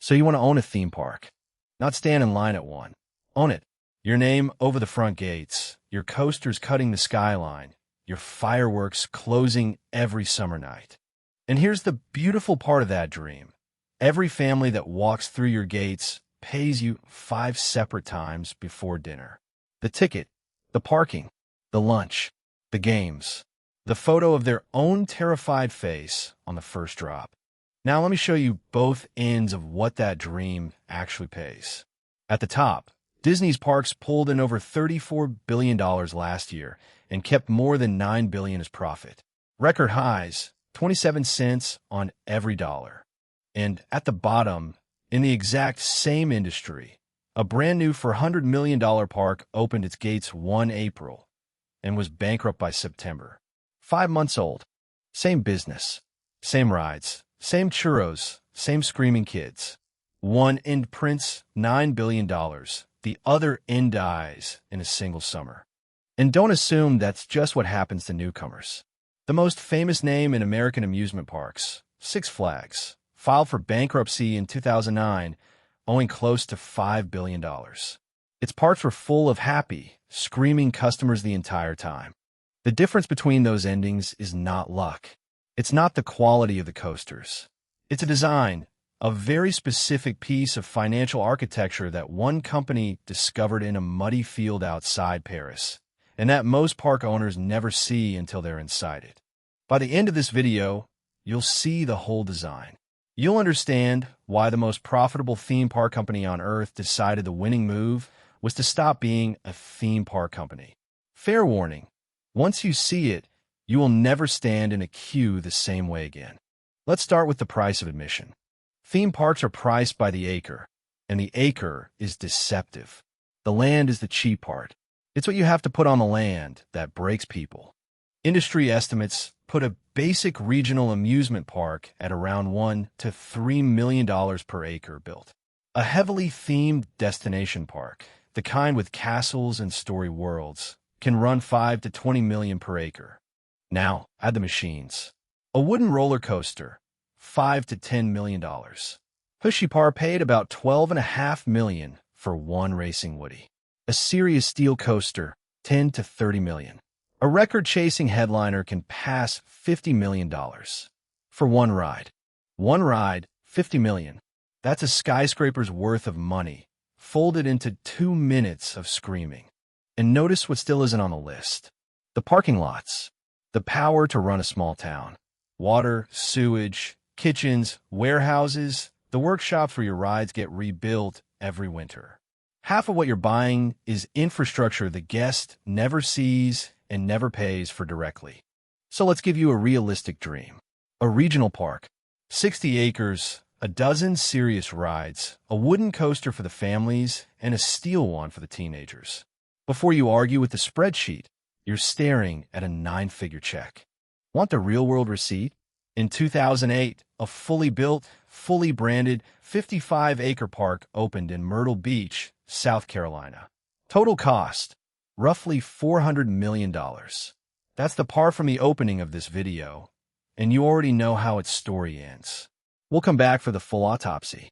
So you want to own a theme park, not stand in line at one. Own it. Your name over the front gates, your coasters cutting the skyline, your fireworks closing every summer night. And here's the beautiful part of that dream. Every family that walks through your gates pays you 5 separate times before dinner. The ticket, the parking, the lunch, the games, the photo of their own terrified face on the first drop. Now let me show you both ends of what that dream actually pays. At the top, Disney's parks pulled in over $34 billion last year and kept more than $9 billion as profit. Record highs, 27 cents on every dollar. And at the bottom, in the exact same industry, a brand new $400 million park opened its gates 1 April and was bankrupt by September. 5 months old. Same business, same rides, same churros, same screaming kids. One end prints $9 billion. The other end dies in a single summer. And don't assume that's just what happens to newcomers. The most famous name in American amusement parks, Six Flags, filed for bankruptcy in 2009, owing close to $5 billion. Its parks were full of happy, screaming customers the entire time. The difference between those endings is not luck. It's not the quality of the coasters. It's a design, a very specific piece of financial architecture that one company discovered in a muddy field outside Paris, and that most park owners never see until they're inside it. By the end of this video, you'll see the whole design. You'll understand why the most profitable theme park company on Earth decided the winning move was to stop being a theme park company. Fair warning, once you see it, you will never stand in a queue the same way again. Let's start with the price of admission. Theme parks are priced by the acre, and the acre is deceptive. The land is the cheap part. It's what you have to put on the land that breaks people. Industry estimates put a basic regional amusement park at around $1 to $3 million per acre built. A heavily themed destination park, the kind with castles and story worlds, can run $5 to $20 million per acre. Now, add the machines. A wooden roller coaster, $5 to $10 million. Pushipar paid about $12.5 million for one racing Woody. A serious steel coaster, $10 to $30 million. A record-chasing headliner can pass $50 million for one ride. One ride, $50 million. That's a skyscraper's worth of money, folded into 2 minutes of screaming. And notice what still isn't on the list. The parking lots. The power to run a small town. Water, sewage, kitchens, warehouses, the workshops where your rides get rebuilt every winter. Half of what you're buying is infrastructure the guest never sees and never pays for directly. So let's give you a realistic dream. A regional park, 60 acres, a dozen serious rides, a wooden coaster for the families, and a steel one for the teenagers. Before you argue with the spreadsheet, you're staring at a 9-figure check. Want the real-world receipt? In 2008, a fully built, fully branded 55-acre park opened in Myrtle Beach, South Carolina. Total cost, roughly $400 million. That's the part from the opening of this video, and you already know how its story ends. We'll come back for the full autopsy.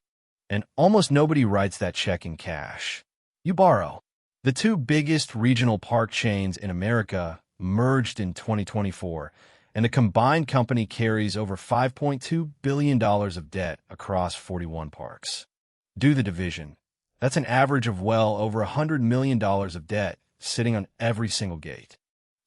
And almost nobody writes that check in cash. You borrow. The 2 biggest regional park chains in America merged in 2024, and the combined company carries over $5.2 billion of debt across 41 parks. Do the division. That's an average of well over $100 million of debt sitting on every single gate.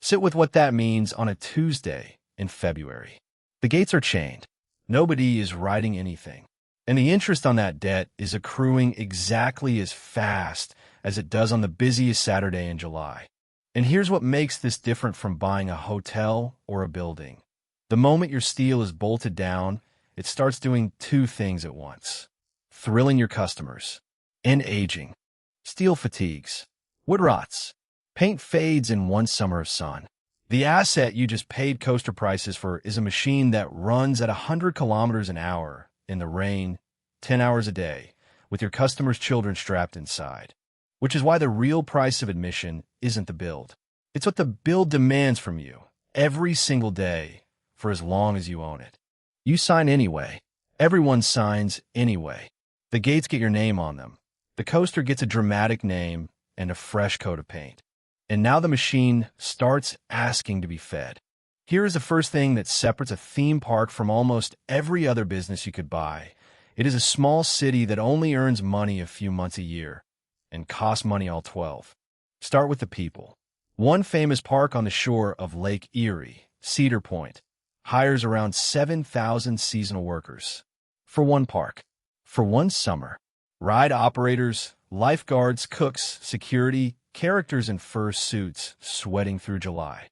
Sit with what that means on a Tuesday in February. The gates are chained. Nobody is writing anything. And the interest on that debt is accruing exactly as fast as it does on the busiest Saturday in July. And here's what makes this different from buying a hotel or a building. The moment your steel is bolted down, it starts doing 2 things at once. Thrilling your customers and aging. Steel fatigues. Wood rots. Paint fades in 1 summer of sun. The asset you just paid coaster prices for is a machine that runs at 100 kilometers an hour in the rain, 10 hours a day, with your customers' children strapped inside. Which is why the real price of admission isn't the build. It's what the build demands from you every single day for as long as you own it. You sign anyway. Everyone signs anyway. The gates get your name on them. The coaster gets a dramatic name and a fresh coat of paint. And now the machine starts asking to be fed. Here is the first thing that separates a theme park from almost every other business you could buy. It is a small city that only earns money a few months a year and costs money all 12. Start with the people. One famous park on the shore of Lake Erie, Cedar Point, hires around 7,000 seasonal workers. For one park. For one summer. Ride operators, lifeguards, cooks, security, characters in fur suits sweating through July.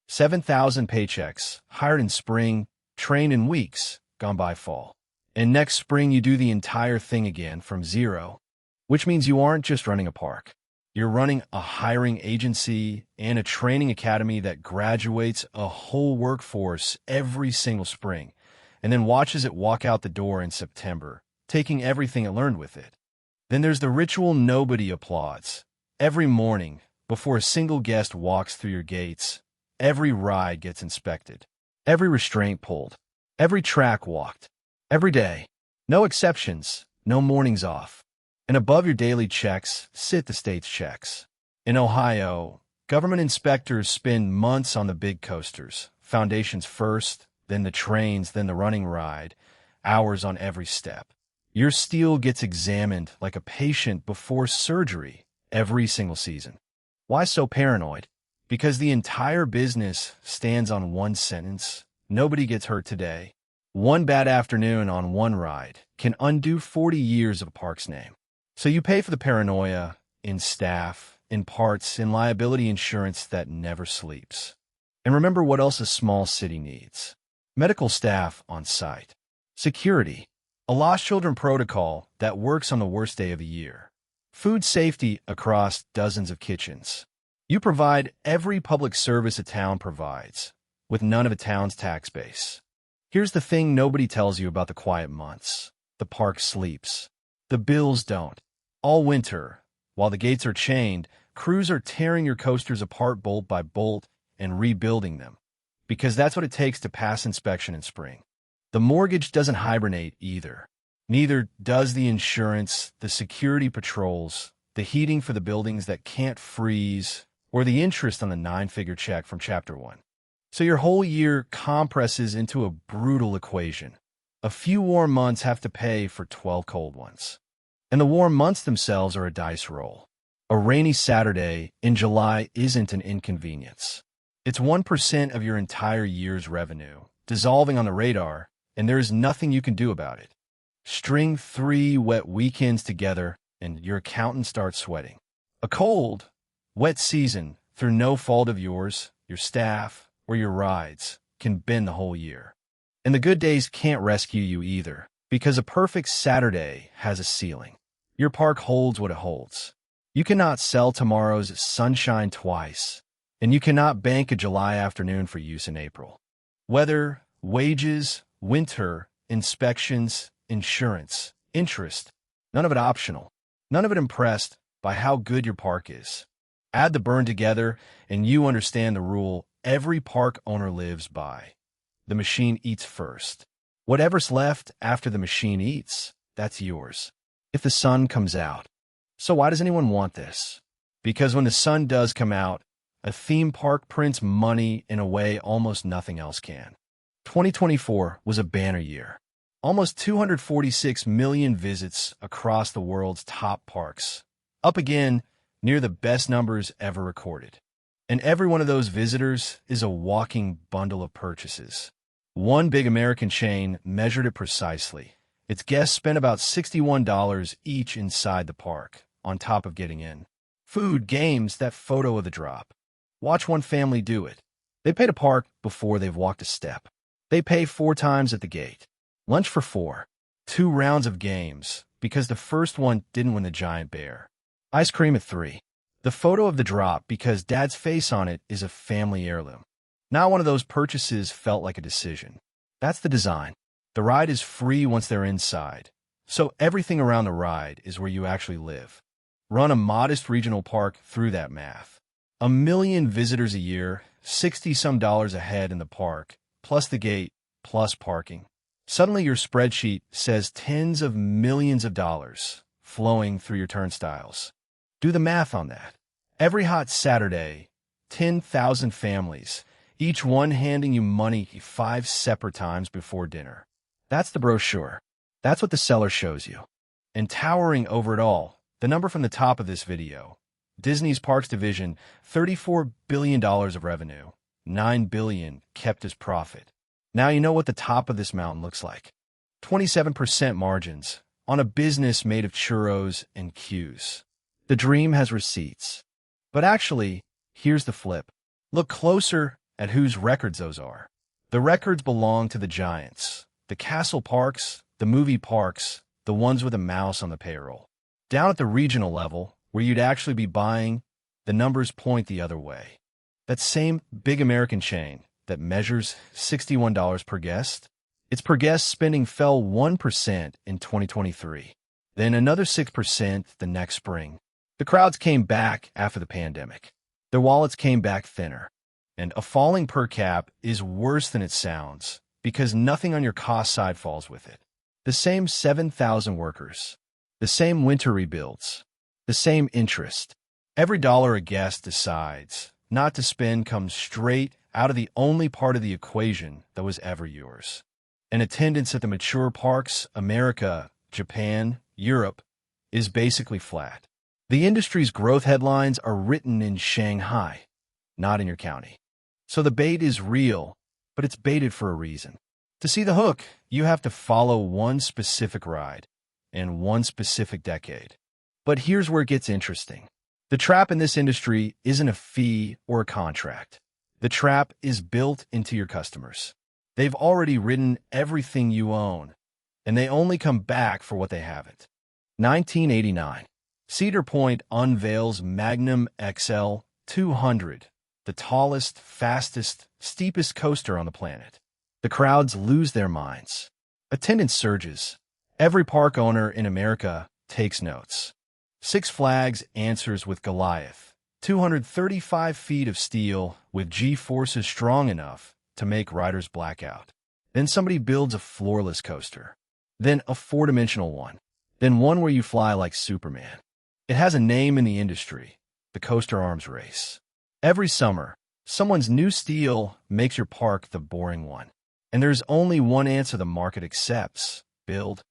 7,000 paychecks, hired in spring, trained in weeks, gone by fall. And next spring you do the entire thing again from zero, which means you aren't just running a park. You're running a hiring agency and a training academy that graduates a whole workforce every single spring and then watches it walk out the door in September, taking everything it learned with it. Then there's the ritual nobody applauds. Every morning, before a single guest walks through your gates, every ride gets inspected, every restraint pulled, every track walked, every day. No exceptions, no mornings off. And above your daily checks sit the state's checks. In Ohio, government inspectors spend months on the big coasters, foundations first, then the trains, then the running ride, hours on every step. Your steel gets examined like a patient before surgery every single season. Why so paranoid? Because the entire business stands on one sentence: nobody gets hurt today. One bad afternoon on one ride can undo 40 years of a park's name. So you pay for the paranoia in staff, in parts, in liability insurance that never sleeps. And remember what else a small city needs. Medical staff on site. Security. A lost children protocol that works on the worst day of the year. Food safety across dozens of kitchens. You provide every public service a town provides, with none of a town's tax base. Here's the thing nobody tells you about the quiet months. The park sleeps. The bills don't. All winter, while the gates are chained, crews are tearing your coasters apart bolt by bolt and rebuilding them, because that's what it takes to pass inspection in spring. The mortgage doesn't hibernate either. Neither does the insurance, the security patrols, the heating for the buildings that can't freeze, or the interest on the 9-figure check from Chapter 1. So your whole year compresses into a brutal equation. A few warm months have to pay for 12 cold ones. And the warm months themselves are a dice roll. A rainy Saturday in July isn't an inconvenience. It's 1% of your entire year's revenue, dissolving on the radar, and there is nothing you can do about it. String 3 wet weekends together, and your accountant starts sweating. A cold, wet season, through no fault of yours, your staff, or your rides, can bend the whole year. And the good days can't rescue you either, because a perfect Saturday has a ceiling. Your park holds what it holds. You cannot sell tomorrow's sunshine twice, and you cannot bank a July afternoon for use in April. Weather, wages, winter, inspections, insurance, interest, none of it optional, none of it impressed by how good your park is. Add the burn together, and you understand the rule every park owner lives by. The machine eats first. Whatever's left after the machine eats, that's yours. If the sun comes out. So why does anyone want this? Because when the sun does come out, a theme park prints money in a way almost nothing else can. 2024 was a banner year. Almost 246 million visits across the world's top parks. Up again, near the best numbers ever recorded. And every one of those visitors is a walking bundle of purchases. One big American chain measured it precisely. Its guests spent about $61 each inside the park, on top of getting in. Food, games, that photo of the drop. Watch one family do it. They pay to park before they've walked a step. They pay 4 times at the gate. Lunch for 4. 2 rounds of games, because the first one didn't win the giant bear. Ice cream at 3. The photo of the drop, because Dad's face on it is a family heirloom. Not one of those purchases felt like a decision. That's the design. The ride is free once they're inside, so everything around the ride is where you actually live. Run a modest regional park through that math. 1 million visitors a year, $60-some a head in the park, plus the gate, plus parking. Suddenly your spreadsheet says tens of millions of dollars flowing through your turnstiles. Do the math on that. Every hot Saturday, 10,000 families, each one handing you money 5 separate times before dinner. That's the brochure. That's what the seller shows you. And towering over it all, the number from the top of this video, Disney's Parks Division, $34 billion of revenue, $9 billion kept as profit. Now you know what the top of this mountain looks like. 27% margins on a business made of churros and cues. The dream has receipts. But actually, here's the flip. Look closer at whose records those are. The records belong to the giants, the castle parks, the movie parks, the ones with a mouse on the payroll. Down at the regional level, where you'd actually be buying, the numbers point the other way. That same big American chain that measures $61 per guest, its per guest spending fell 1% in 2023, then another 6% the next spring. The crowds came back after the pandemic. Their wallets came back thinner. And a falling per cap is worse than it sounds because nothing on your cost side falls with it. The same 7,000 workers, the same winter rebuilds, the same interest. Every dollar a guest decides not to spend comes straight out of the only part of the equation that was ever yours. And attendance at the mature parks, America, Japan, Europe, is basically flat. The industry's growth headlines are written in Shanghai, not in your county. So the bait is real, but it's baited for a reason. To see the hook, you have to follow one specific ride and one specific decade. But here's where it gets interesting. The trap in this industry isn't a fee or a contract. The trap is built into your customers. They've already ridden everything you own, and they only come back for what they haven't. 1989. Cedar Point unveils Magnum XL 200, the tallest, fastest, steepest coaster on the planet. The crowds lose their minds. Attendance surges. Every park owner in America takes notes. Six Flags answers with Goliath, 235 feet of steel with G-forces strong enough to make riders black out. Then somebody builds a floorless coaster. Then a four-dimensional one. Then one where you fly like Superman. It has a name in the industry, the Coaster Arms Race. Every summer, someone's new steel makes your park the boring one. And there's only one answer the market accepts: build.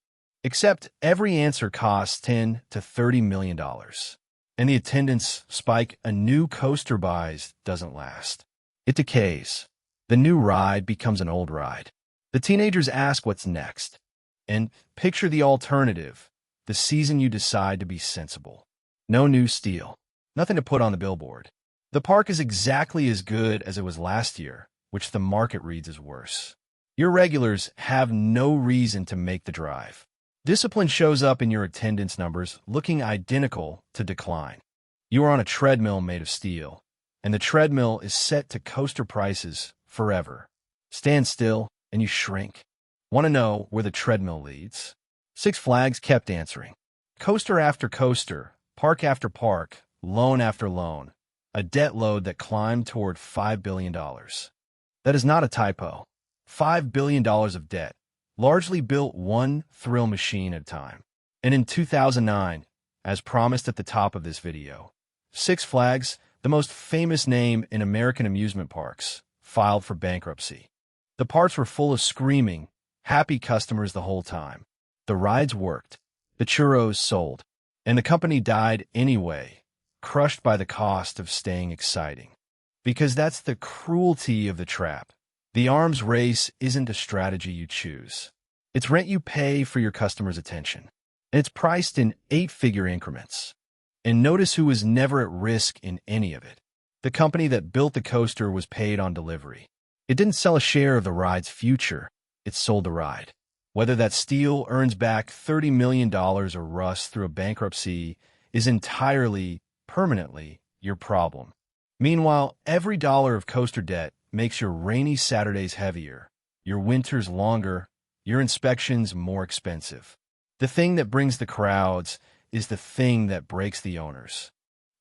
Except every answer costs $10 to $30 million. And the attendance spike a new coaster buys doesn't last. It decays. The new ride becomes an old ride. The teenagers ask what's next. And picture the alternative, the season you decide to be sensible. No new steel. Nothing to put on the billboard. The park is exactly as good as it was last year, which the market reads as worse. Your regulars have no reason to make the drive. Discipline shows up in your attendance numbers looking identical to decline. You are on a treadmill made of steel, and the treadmill is set to coaster prices forever. Stand still, and you shrink. Want to know where the treadmill leads? Six Flags kept answering. Coaster after coaster, park after park, loan after loan, a debt load that climbed toward $5 billion. That is not a typo. $5 billion of debt, largely built one thrill machine at a time. And in 2009, as promised at the top of this video, Six Flags, the most famous name in American amusement parks, filed for bankruptcy. The parks were full of screaming, happy customers the whole time. The rides worked, the churros sold, and the company died anyway, crushed by the cost of staying exciting. Because that's the cruelty of the trap. The arms race isn't a strategy you choose. It's rent you pay for your customers' attention. And it's priced in 8-figure increments. And notice who was never at risk in any of it. The company that built the coaster was paid on delivery. It didn't sell a share of the ride's future. It sold the ride. Whether that steel earns back $30 million or rusts through a bankruptcy is entirely, permanently, your problem. Meanwhile, every dollar of coaster debt makes your rainy Saturdays heavier, your winters longer, your inspections more expensive. The thing that brings the crowds is the thing that breaks the owners.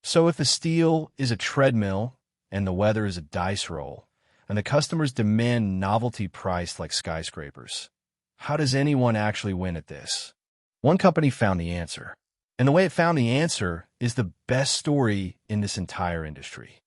So if the steel is a treadmill and the weather is a dice roll, and the customers demand novelty priced like skyscrapers, How does anyone actually win at this? One company found the answer. And the way it found the answer is the best story in this entire industry.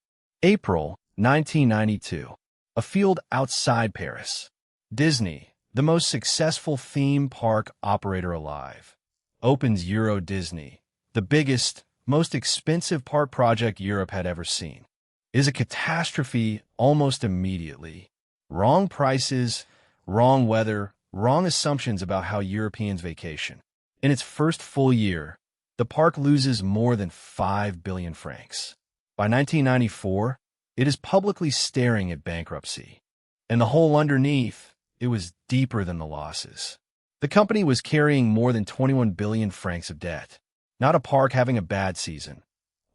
April 1992. A field outside Paris. Disney, the most successful theme park operator alive, opens Euro Disney, the biggest, most expensive park project Europe had ever seen. It is a catastrophe almost immediately. Wrong prices, wrong weather, wrong assumptions about how Europeans vacation. In its first full year, the park loses more than 5 billion francs. By 1994, it is publicly staring at bankruptcy. And the hole underneath, it was deeper than the losses. The company was carrying more than 21 billion francs of debt. Not a park having a bad season.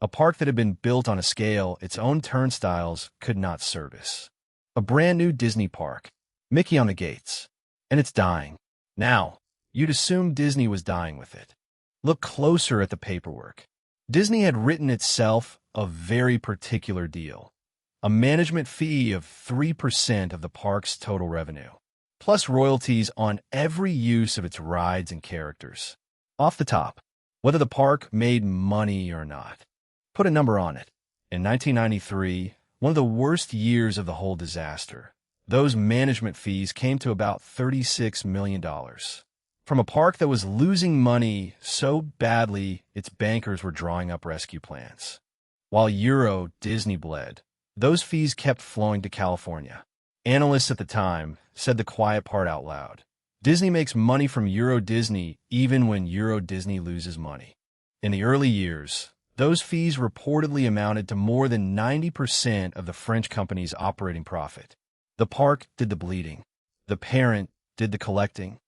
A park that had been built on a scale its own turnstiles could not service. A brand new Disney park, Mickey on the gates. And it's dying. Now, you'd assume Disney was dying with it. Look closer at the paperwork. Disney had written itself a very particular deal. A management fee of 3% of the park's total revenue, plus royalties on every use of its rides and characters. Off the top, whether the park made money or not. Put a number on it. In 1993, one of the worst years of the whole disaster, those management fees came to about $36 million. From a park that was losing money so badly its bankers were drawing up rescue plans. While Euro Disney bled, those fees kept flowing to California. Analysts at the time said the quiet part out loud. Disney makes money from Euro Disney even when Euro Disney loses money. In the early years, those fees reportedly amounted to more than 90% of the French company's operating profit. The park did the bleeding. The parent did the collecting.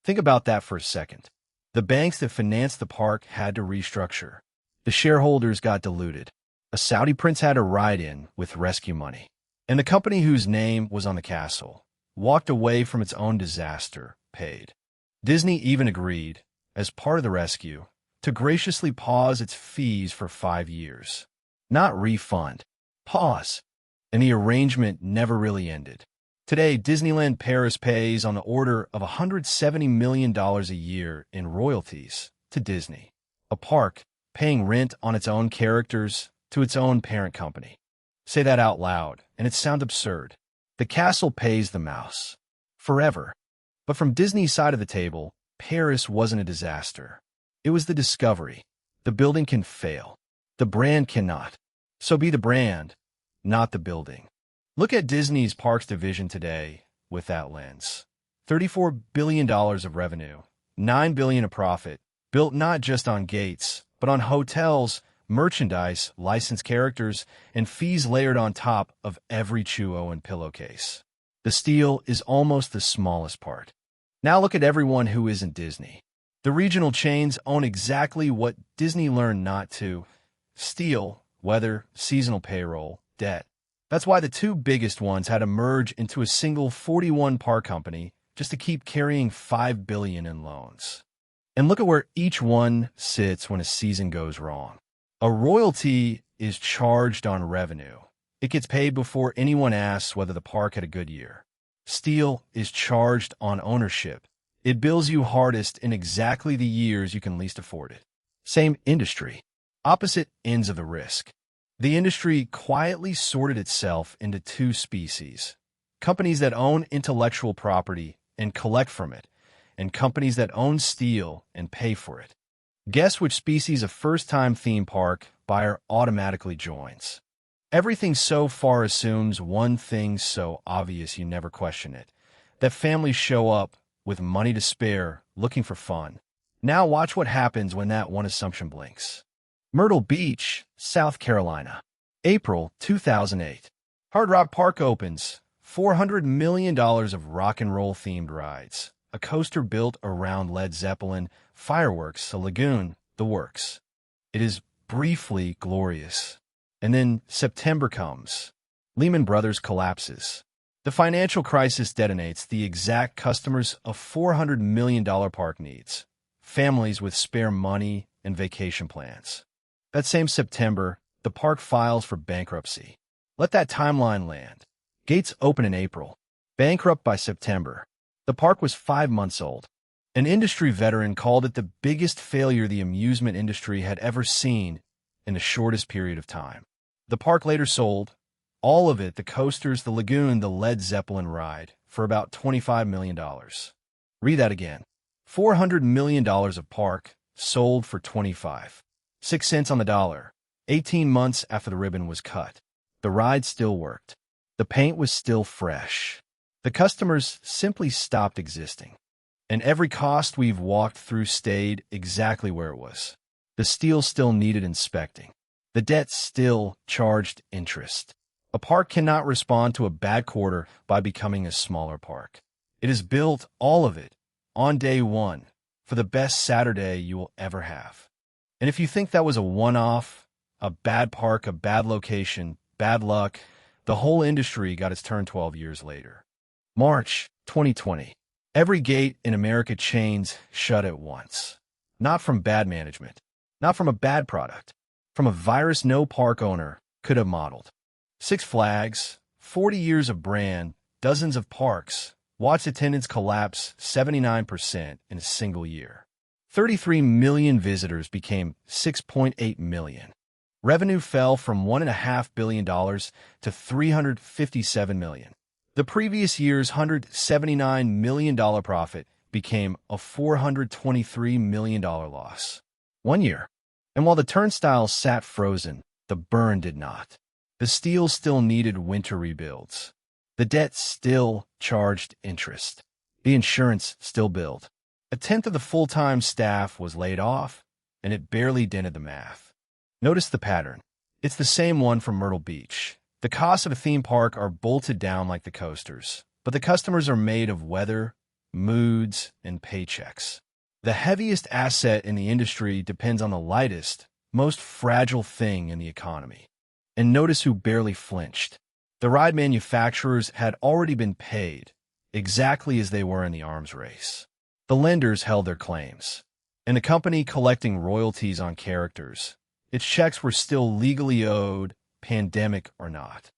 Think about that for a second. The banks that financed the park had to restructure. The shareholders got diluted. A Saudi prince had a ride-in with rescue money. And the company whose name was on the castle walked away from its own disaster, paid. Disney even agreed, as part of the rescue, to graciously pause its fees for 5 years. Not refund. Pause. And the arrangement never really ended. Today, Disneyland Paris pays on the order of $170 million a year in royalties to Disney, a park paying rent on its own characters to its own parent company. Say that out loud, and it sounds absurd. The castle pays the mouse. Forever. But from Disney's side of the table, Paris wasn't a disaster. It was the discovery. The building can fail. The brand cannot. So be the brand, not the building. Look at Disney's Parks division today with that lens. $34 billion of revenue, $9 billion of profit, built not just on gates, but on hotels, merchandise, licensed characters, and fees layered on top of every Chuo and pillowcase. The steel is almost the smallest part. Now look at everyone who isn't Disney. The regional chains own exactly what Disney learned not to steal: weather, seasonal payroll, debt. That's why the two biggest ones had to merge into a single 41-park company just to keep carrying $5 billion in loans. And look at where each one sits when a season goes wrong. A royalty is charged on revenue. It gets paid before anyone asks whether the park had a good year. Steel is charged on ownership. It bills you hardest in exactly the years you can least afford it. Same industry. Opposite ends of the risk. The industry quietly sorted itself into two species. Companies that own intellectual property and collect from it, and companies that own steel and pay for it. Guess which species a first-time theme park buyer automatically joins. Everything so far assumes one thing so obvious you never question it, that families show up with money to spare, looking for fun. Now watch what happens when that one assumption blinks. Myrtle Beach, South Carolina. April 2008. Hard Rock Park opens. $400 million of rock and roll themed rides. A coaster built around Led Zeppelin, fireworks, a lagoon, the works. It is briefly glorious. And then September comes. Lehman Brothers collapses. The financial crisis detonates the exact customers a $400 million park needs. Families with spare money and vacation plans. That same September, the park files for bankruptcy. Let that timeline land. Gates open in April. Bankrupt by September. The park was 5 months old. An industry veteran called it the biggest failure the amusement industry had ever seen in the shortest period of time. The park later sold all of it, the coasters, the lagoon, the Led Zeppelin ride, for about $25 million. Read that again. $400 million of park sold for 6 cents on the dollar. 18 months after the ribbon was cut. The ride still worked. The paint was still fresh. The customers simply stopped existing. And every cost we've walked through stayed exactly where it was. The steel still needed inspecting. The debt still charged interest. A park cannot respond to a bad quarter by becoming a smaller park. It is built, all of it, on day one, for the best Saturday you will ever have. And if you think that was a one-off, a bad park, a bad location, bad luck, the whole industry got its turn 12 years later. March 2020. Every gate in America chains shut at once. Not from bad management, not from a bad product, from a virus no park owner could have modeled. Six Flags, 40 years of brand, dozens of parks, watched attendance collapse 79% in a single year. 33 million visitors became 6.8 million. Revenue fell from $1.5 billion to $357 million. The previous year's $179 million profit became a $423 million loss. 1 year. And while the turnstiles sat frozen, the burn did not. The steel still needed winter rebuilds. The debt still charged interest. The insurance still billed. A tenth of the full-time staff was laid off, and it barely dented the math. Notice the pattern. It's the same one from Myrtle Beach. The costs of a theme park are bolted down like the coasters, but the customers are made of weather, moods, and paychecks. The heaviest asset in the industry depends on the lightest, most fragile thing in the economy. And notice who barely flinched. The ride manufacturers had already been paid, exactly as they were in the arms race. The lenders held their claims, and the company collecting royalties on characters. Its checks were still legally owed, pandemic or not.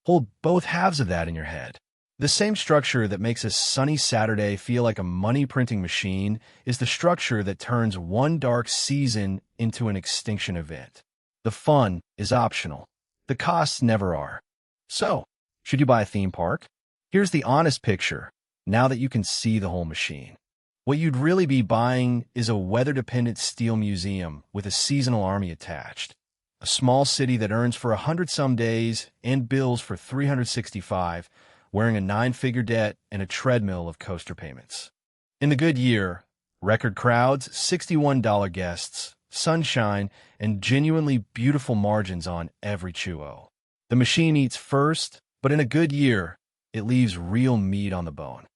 Hold both halves of that in your head. The same structure that makes a sunny Saturday feel like a money-printing machine is the structure that turns one dark season into an extinction event. The fun is optional. The costs never are. So, should you buy a theme park? Here's the honest picture, now that you can see the whole machine. What you'd really be buying is a weather-dependent steel museum with a seasonal army attached. A small city that earns for 100-some days and bills for 365, wearing a 9-figure debt and a treadmill of coaster payments. In the good year, record crowds, $61 guests, sunshine, and genuinely beautiful margins on every chuo. The machine eats first, but in a good year, it leaves real meat on the bone.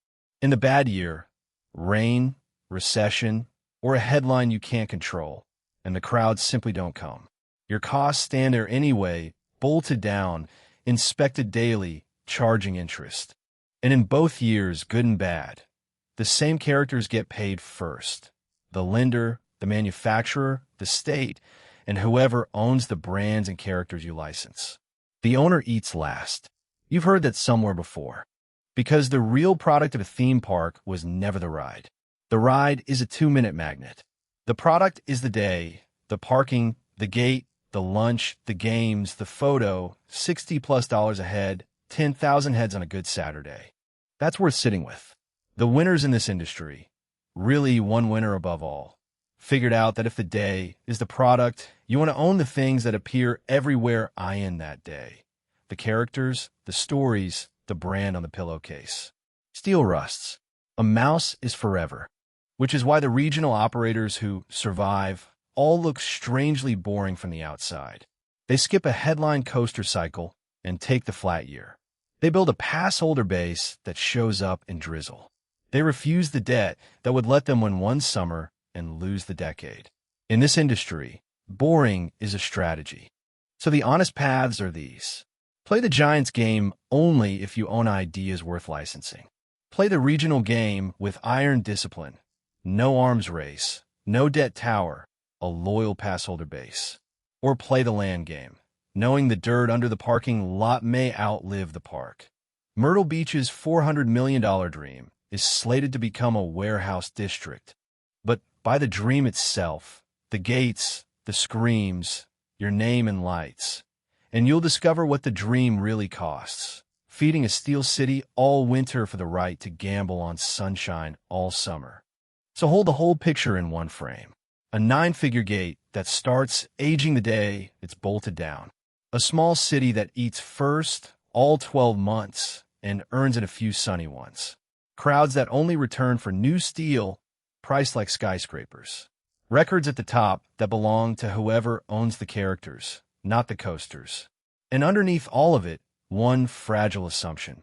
In the bad year, rain, recession, or a headline you can't control, and the crowds simply don't come. Your costs stand there anyway, bolted down, inspected daily, charging interest. And in both years, good and bad, the same characters get paid first. The lender, the manufacturer, the state, and whoever owns the brands and characters you license. The owner eats last. You've heard that somewhere before. Because the real product of a theme park was never the ride. The ride is a 2-minute magnet. The product is the day, the parking, the gate, the lunch, the games, the photo, $60+ a head, 10,000 heads on a good Saturday. That's worth sitting with. The winners in this industry, really one winner above all, figured out that if the day is the product, you want to own the things that appear everywhere in that day. The characters, the stories, the brand on the pillowcase. Steel rusts. A mouse is forever, which is why the regional operators who survive all look strangely boring from the outside. They skip a headline coaster cycle and take the flat year. They build a pass holder base that shows up in drizzle. They refuse the debt that would let them win one summer and lose the decade. In this industry, boring is a strategy. So the honest paths are these. Play the Giants game only if you own ideas worth licensing. Play the regional game with iron discipline, no arms race, no debt tower, a loyal pass holder base. Or play the land game, knowing the dirt under the parking lot may outlive the park. Myrtle Beach's $400 million dream is slated to become a warehouse district. But by the dream itself, the gates, the screams, your name and lights, and you'll discover what the dream really costs. Feeding a steel city all winter for the right to gamble on sunshine all summer. So hold the whole picture in one frame. A 9-figure gate that starts aging the day it's bolted down. A small city that eats first all 12 months and earns it a few sunny ones. Crowds that only return for new steel priced like skyscrapers. Records at the top that belong to whoever owns the characters, not the coasters. And underneath all of it, one fragile assumption.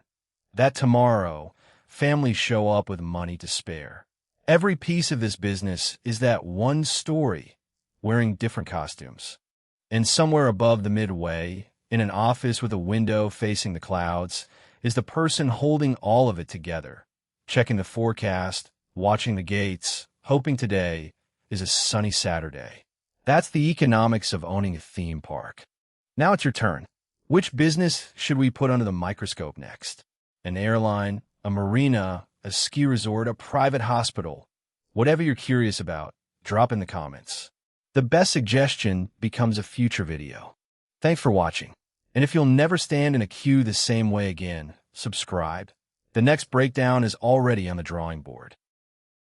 That tomorrow, families show up with money to spare. Every piece of this business is that one story, wearing different costumes. And somewhere above the midway, in an office with a window facing the clouds, is the person holding all of it together, checking the forecast, watching the gates, hoping today is a sunny Saturday. That's the economics of owning a theme park. Now it's your turn. Which business should we put under the microscope next? An airline, a marina, a ski resort, a private hospital? Whatever you're curious about, drop in the comments. The best suggestion becomes a future video. Thanks for watching. And if you'll never stand in a queue the same way again, subscribe. The next breakdown is already on the drawing board.